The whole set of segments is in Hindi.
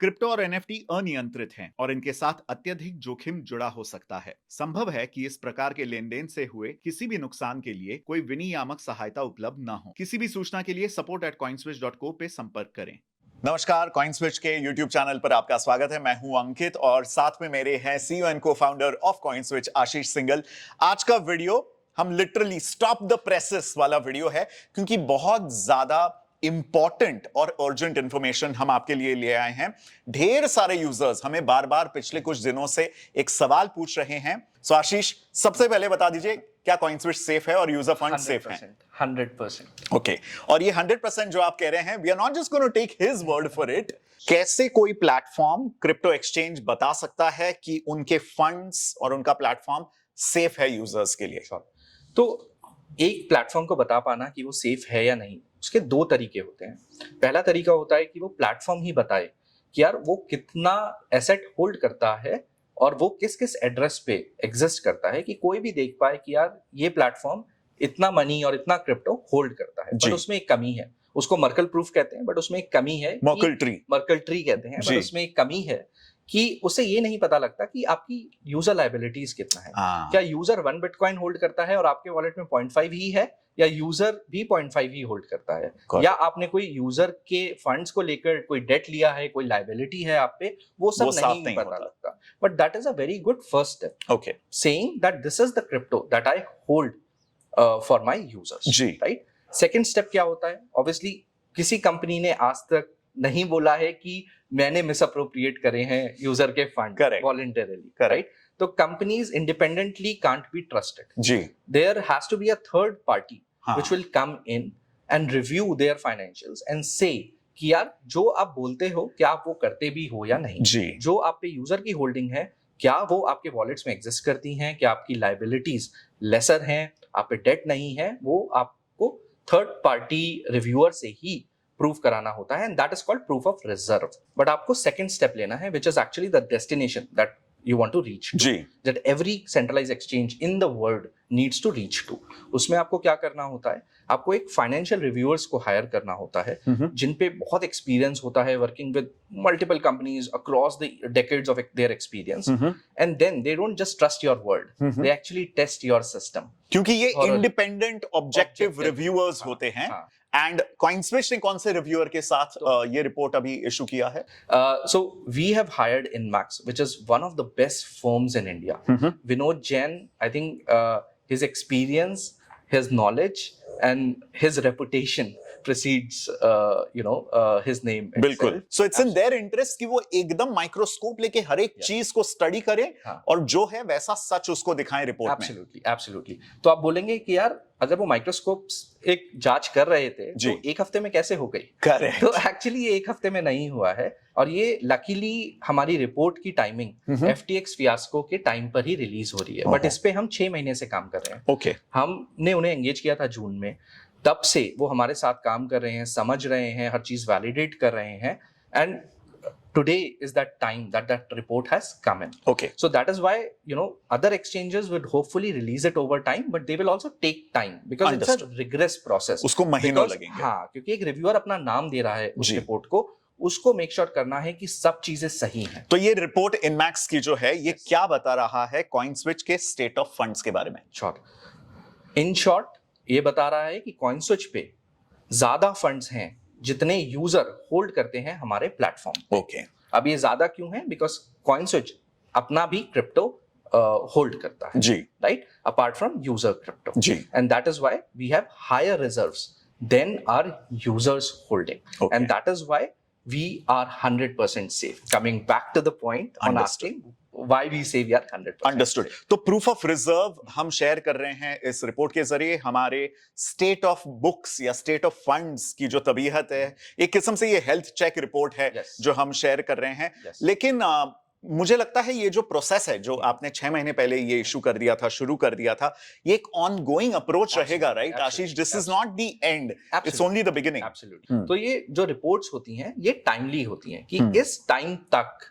क्रिप्टो और एनएफटी अनियंत्रित हैं और इनके साथ अत्यधिक जोखिम जुड़ा हो सकता है। संभव है कि इस प्रकार के लेन देन से हुए किसी भी नुकसान के लिए कोई विनियामक सहायता उपलब्ध न हो। किसी भी सूचना के लिए support@coinswitch.co पे संपर्क करें। नमस्कार, कॉइनस्विच के YouTube चैनल पर आपका स्वागत है। मैं हूं अंकित और साथ में मेरे हैं CEO and cofounder of CoinSwitch Ashish Singhal. आज का वीडियो हम लिटरली स्टॉप द प्रेसेस वाला वीडियो है, क्योंकि बहुत ज्यादा इंपॉर्टेंट और अर्जेंट इंफॉर्मेशन हम आपके लिए ले आए हैं। ढेर सारे यूजर्स हमें बार बार पिछले कुछ दिनों से एक सवाल पूछ रहे हैं। सो आशीष, सबसे पहले बता दीजिए, क्या कॉइनस्विच सेफ है और यूजर फंड सेफ है? 100%। ओके, और ये 100% जो आप कह रहे हैं, we are not just going to take his word for it. कैसे कोई प्लेटफॉर्म, क्रिप्टो एक्सचेंज बता सकता है कि उनके फंड्स और उनका प्लेटफॉर्म सेफ है यूजर्स के लिए? तो एक प्लेटफॉर्म को बता पाना कि वो सेफ है या नहीं, उसके दो तरीके होते हैं। पहला तरीका होता है कि वो प्लेटफॉर्म ही बताए कि यार वो कितना एसेट होल्ड करता है और वो किस किस एड्रेस पे एग्जिस्ट करता है, कि कोई भी देख पाए कि यार ये प्लेटफॉर्म इतना मनी और इतना क्रिप्टो होल्ड करता है। बट उसमें एक कमी है, उसको मर्कल प्रूफ कहते हैं, बट उसमें एक कमी है, मर्कल ट्री कहते हैं, बट उसमें एक कमी है कि उसे ये नहीं पता लगता कि आपकी यूजर लायबिलिटीज कितना है। क्या यूजर 1 बिटकॉइन होल्ड करता है और आपके वॉलेट में 0.5 ही है, या यूजर भी 0.5 ही होल्ड करता है, या आपने कोई यूजर के फंड्स को लेकर कोई डेट लिया है, कोई लायबिलिटी है आप पे, वो सब नहीं पता लगता। But that is a very good first step, okay, saying that this is the crypto that I hold for my users, right. Second step क्या होता है? ऑब्वियसली किसी कंपनी ने आज तक नहीं बोला है कि मैंने मिसअप्रोप्रिएट करे हैं यूजर के फंड वॉलंटरली, राइट। तो companies independently can't be trusted ji. There has to be a third party which will come in and review their financials and से कि यार जो आप बोलते हो क्या आप वो करते भी हो या नहीं जी। जो आप पे यूजर की होल्डिंग है, क्या वो आपके वॉलेट्स में एग्जिस्ट करती हैं, क्या आपकी लायबिलिटीज लेसर हैं, आप पे डेट नहीं है, वो आपको थर्ड पार्टी रिव्यूअर से ही प्रूफ कराना होता है, and that is called proof of reserve. But आपको सेकंड स्टेप लेना है, which is actually the destination that you want to reach to, that every centralized exchange in the world needs to reach to. उसमें आपको क्या करना होता है? आपको एक फाइनेंशियल रिव्यूअर्स को हायर करना होता है, जिन पे बहुत एक्सपीरियंस होता है, working with multiple companies across the decades of their experience, and then they don't just trust your word, they actually test your system, क्योंकि ये इंडिपेंडेंट ऑब्जेक्टिव रिव्यूअर्स होते हैं। एंड कॉइनस्विच ने कौन से रिव्यूअर के साथ ये रिपोर्ट अभी इशू किया है? So we have hired Inmax, which is one of the best firms in India. Vinod Jain, I think his experience, his knowledge and his reputation precedes his name itself. बिल्कुल। So it's in their interest कि वो एकदम माइक्रोस्कोप लेके हर एक चीज को स्टडी करें और जो है वैसा सच उसको दिखाएं रिपोर्ट में। Absolutely. तो आप बोलेंगे कि यार अगर वो माइक्रोस्कोप एक जांच कर रहे थे तो एक हफ्ते में कैसे हो गई? करेक्ट। तो एक्चुअली ये एक हफ्ते में नहीं हुआ है, और ये लकीली हमारी रिपोर्ट की टाइमिंग FTX फियास्को के टाइम पर ही रिलीज हो रही है, बट इस पे हम 6 महीने से काम कर रहे हैं। ओके। हमने उन्हें एंगेज किया था जून में, तब से वो हमारे साथ काम कर रहे हैं, समझ रहे हैं, हर चीज वैलिडेट कर रहे हैं, and today is that time that report has come in. Okay. So that is why, other exchanges would hopefully release it over time, but they will also take time because it's a rigorous process. उसको महीनों लगेंगे। हाँ, क्योंकि एक रिव्यूअर अपना नाम दे रहा है उस रिपोर्ट को, उसको मेक श्योर करना है कि सब चीजें सही हैं। तो ये रिपोर्ट इनमैक्स की जो है, ये क्या बता रहा है कॉइनस्विच के स्टेट ऑफ फंड्स के बारे में? इन शॉर्ट ये बता रहा है कि कॉइनस्विच पे ज्यादा फंड्स हैं जितने यूजर होल्ड करते हैं हमारे प्लेटफॉर्म। ओके। अब ये ज्यादा क्यों है? बिकॉज कॉइनस्विच अपना भी क्रिप्टो होल्ड करता है जी, right, apart from user crypto जी, and that is why we have higher reserves than our users holding, and that is why we are 100% safe. Coming back to the point on asking why we say we are 100% Understood. तो प्रूफ ऑफ रिजर्व हम शेयर कर रहे हैं इस रिपोर्ट के जरिए। हमारे स्टेट ऑफ बुक्स या स्टेट ऑफ फंड्स की जो तबीयत है, एक किस्म से ये हेल्थ चेक रिपोर्ट है जो हम शेयर कर रहे हैं। लेकिन मुझे लगता है ये जो प्रोसेस है, जो आपने 6 महीने पहले ये इशू कर दिया था, शुरू कर दिया था, ये एक ऑनगोइंग अप्रोच रहेगा, right Ashish? This is not the end, it's only the beginning. Absolutely. तो ये जो रिपोर्ट्स होती हैं ये टाइमली होती हैं कि इस टाइम तक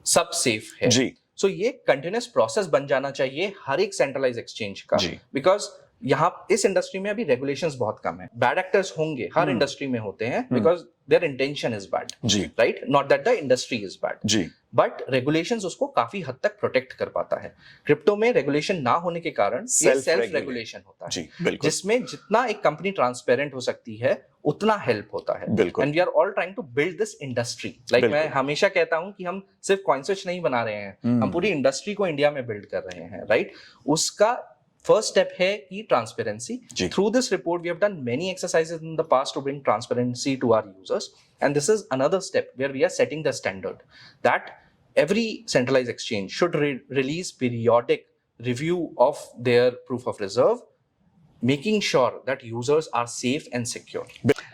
सब सेफ है जी। सो ये कंटिन्यूअस प्रोसेस बन जाना चाहिए हर एक सेंट्रलाइज एक्सचेंज का, बिकॉज यहाँ इस इंडस्ट्री में अभी रेगुलेशंस बहुत कम है. बैड एक्टर्स होंगे, हर इंडस्ट्री में होते हैं, because their intention is bad, ji right, not that the industry is bad, ji but regulations उसको काफी हद तक प्रोटेक्ट कर पाता है. क्रिप्टो में रेगुलेशन ना होने के कारण ये सेल्फ रेगुलेशन होता है, जी बिल्कुल, जिसमें जितना एक कंपनी ट्रांसपेरेंट हो सकती है उतना हेल्प होता है. बिल्कुल. And we are all trying to build this industry. Like मैं हमेशा कहता हूं कि हम सिर्फ कॉइनस्विच नहीं बना रहे हैं, हम पूरी इंडस्ट्री को इंडिया में बिल्ड कर रहे हैं, राइट. उसका फर्स्ट स्टेप है कि transparency. Through this report we have done many exercises in the past to bring transparency to our users, and this is another step where we are setting the standard that every centralized exchange should release periodic review of their proof of reserve, making sure that users are safe and secure.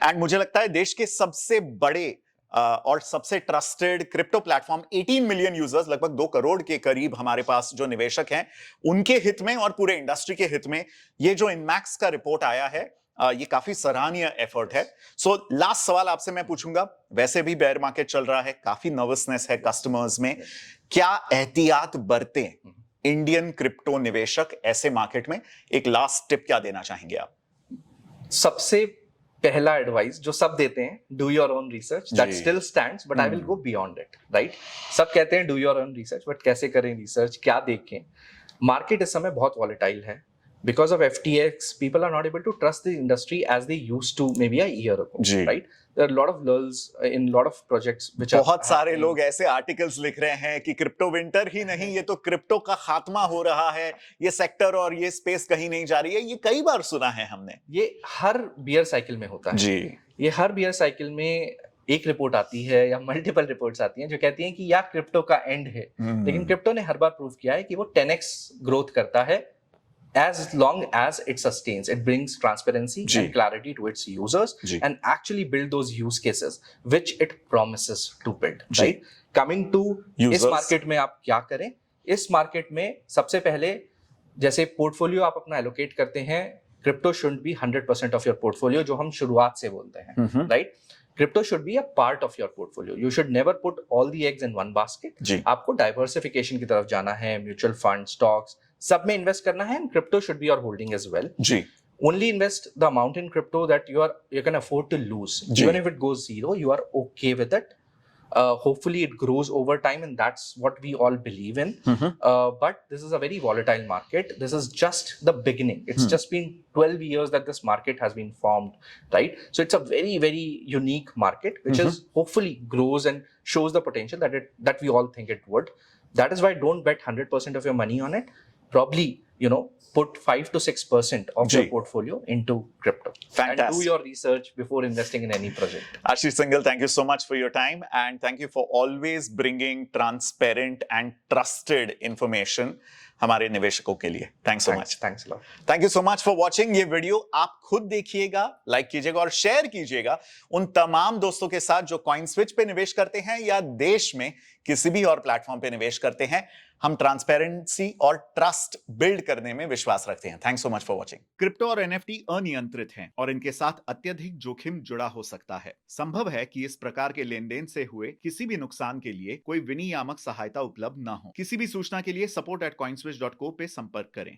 And मुझे लगता है देश के सबसे बड़े और सबसे trusted crypto platform 18 million users, लगभग 2 करोड़ के करीब हमारे पास जो निवेशक हैं, उनके हित में और पूरे इंडस्ट्री के हित में ये जो इनमैक्स का रिपोर्ट आया है, ये काफी सराहनीय एफर्ट है. सो लास्ट सवाल आपसे मैं पूछूंगा, वैसे भी बेयर मार्केट चल रहा है, काफी नर्वसनेस है कस्टमर्स में, क्या एहतियात बरतें इंडियन क्रिप्टो निवेशक ऐसे मार्केट में? एक लास्ट टिप क्या देना चाहेंगे आप? सबसे पहला एडवाइस जो सब देते हैं, do your own research, that still stands, but I will go beyond it, right. सब कहते हैं do your own research, but कैसे करें रिसर्च, क्या देखें? मार्केट इस समय बहुत वॉलेटाइल है. Because of FTX, people are not able to trust the industry as they used to maybe a year ago, right? There are a lot of lulls in a lot of projects which बहुत सारे लोग ऐसे आर्टिकल्स लिख रहे हैं कि क्रिप्टो विंटर ही नहीं, ये तो क्रिप्टो का खात्मा हो रहा है, ये सेक्टर और ये स्पेस कहीं नहीं जा रही है. ये कई बार सुना है हमने. ये हर बियर साइकिल में होता है जी. ये हर बियर साइकिल में एक रिपोर्ट आती है या मल्टीपल रिपोर्ट्स आती हैं जो कहती हैं कि यार क्रिप्टो का एंड है, लेकिन क्रिप्टो ने हर बार प्रूव किया है कि वो 10x ग्रोथ करता है as long as it sustains. It brings transparency and clarity to its users and actually build those use cases which it promises to build, right? Coming to इस मार्केट में आप क्या करें? इस मार्केट में सबसे पहले जैसे पोर्टफोलियो आप अपना एलोकेट करते हैं, crypto should B 100% of your portfolio, जो हम शुरुआत से बोलते हैं, right. Crypto should be a part of your portfolio. You should never put all the eggs in one basket. आपको डाइवर्सिफिकेशन की तरफ जाना है, म्यूचुअल फंड, स्टॉक्स, सब में इन्वेस्ट करना है, and crypto should be your holding as well. जी. Only invest the amount in crypto that you can afford to lose. Even if it goes zero, you are okay with it. Hopefully it grows over time, and that's what we all believe in. But this is a very volatile market. This is just the beginning. It's just been 12 years that this market has been formed, right? So it's a very, very unique market, which is hopefully grows and shows the potential that we all think it would. That is why don't bet 100% of your money on it. Probably, put 5 to 6% of your portfolio into crypto. Fantastic. And do your research before investing in any project. Ashish Singhal, thank you so much for your time, and thank you for always bringing transparent and trusted information हमारे निवेशकों के लिए. Thanks so much. Thanks a lot. Thank you so much for watching. ये वीडियो आप खुद देखिएगा, लाइक कीजिएगा और शेयर कीजिएगा उन तमाम दोस्तों के साथ जो कॉइनस्विच पे निवेश करते हैं या देश में किसी भी और प्लेटफॉर्म पे निवेश करते हैं. हम ट्रांसपेरेंसी और ट्रस्ट बिल्ड करने में विश्वास रखते हैं. Thanks so much for watching. Crypto और एनएफटी अनियंत्रित हैं और इनके साथ अत्यधिक जोखिम जुड़ा हो सकता है. संभव है कि इस प्रकार के लेन देन से हुए किसी भी नुकसान के लिए कोई विनियामक सहायता उपलब्ध न हो. किसी भी सूचना के लिए support@coinswitch.co पे संपर्क करें.